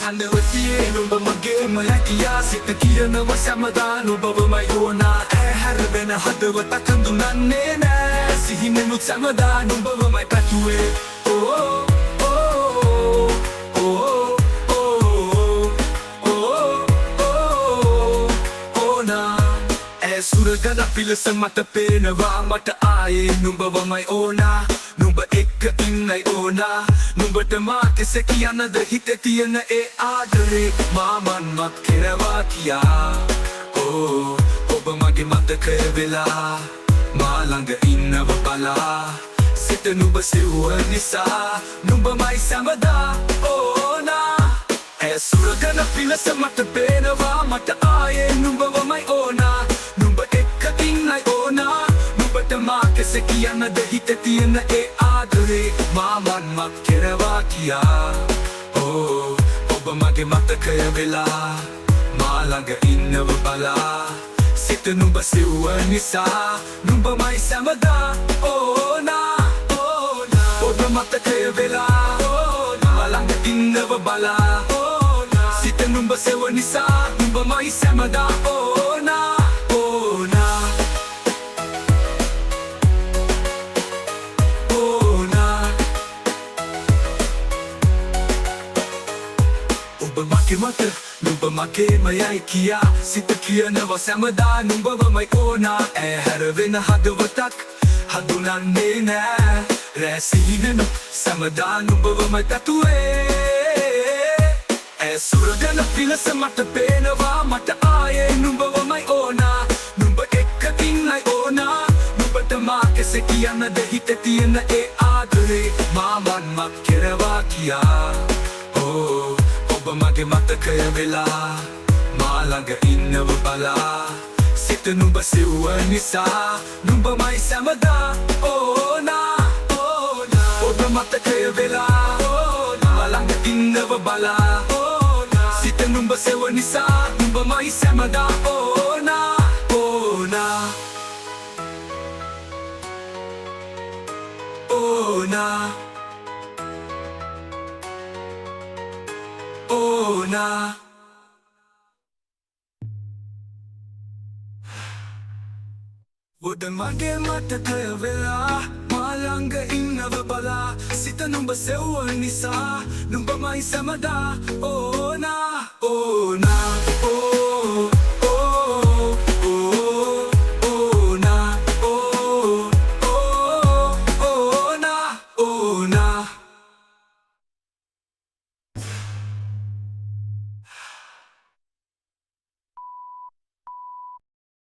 හඬවතියේ නුඹ මගේම හැකියා සිත කියනව සැමදා නුඹවමයි ඕනා හැරවෙන හදවතක් හඳුනන්නේ නෑ සිහිනෙනුත් සැමදා නුඹවමයි පැතුවේ සුරගන පිලස මට පේනවා මට ආයේ නුඹවමයි ඕනා නුඹ එක්ක ඉන්නයි ඕනා නුඹට මා කෙසේ කියන්නද හිතේ තියෙන ඒ ආදරේ මාමන්වත් කෙරවා කියා ඔබ මගේ මතකය වෙලා මා ළඟ ඉන්නව බලා සිත නුඹ සෙව්ව නිසා නුඹමයි සැමදා ඕනා සුරගන පිලස මට පේනවා මට ආයේ නුඹවමයි ඕනා කෙසේ කියන්නද හිතේ තියෙන ඒ ආදරේ මාමන්වත් කෙරවා කියා ඔබ මගේ මතකය වෙලා මා ළඟ ඉන්නව බලා සිත නුඹ සෙව්ව නිසා නුඹමයි සැමදා ඕනා ඔබ මතකය වෙලා මා ළඟ ඉන්නව බලා සිත නුඹ සෙව්ව නිසා නුඹමයි සැමදා ඕනා මගේ මත නුඹ මගේමයයි කියා සිත කියනව සැමදා නුඹවමයි ඕනා හැරවෙන හදවතක් හඳුනන්නේ නෑ රෑ සිහිනෙනු සැමදා නුඹවමයි පැතුවේ සුරගන පිලස මට පේනවා මට ආයේ නුඹවමයි ඕනා නුඹ එක්ක ඉන්නයි ඕනා නුඹට මා කෙසේ කියන්නද හිතේ තියෙන ඒ ආදරේ මාමන්වත් කෙරවා කියා ඔබ මගේ මතකය වෙලා මා ළඟ ඉන්නව බලා සිත නුඹ සෙව්ව නිසා නුඹමයි සැමදා ඕනා ඔබ මතකය වෙලා මා ළඟ ඉන්නව බලා සිත නුඹ සෙව්ව නිසා නුඹමයි සැමදා ඕනා ඔබ මගේ මතකය වෙලා මා ළඟ ඉන්නව බලා සිත නුඹ සෙව්ව නිසා නුඹමයි සැමදා ඕනා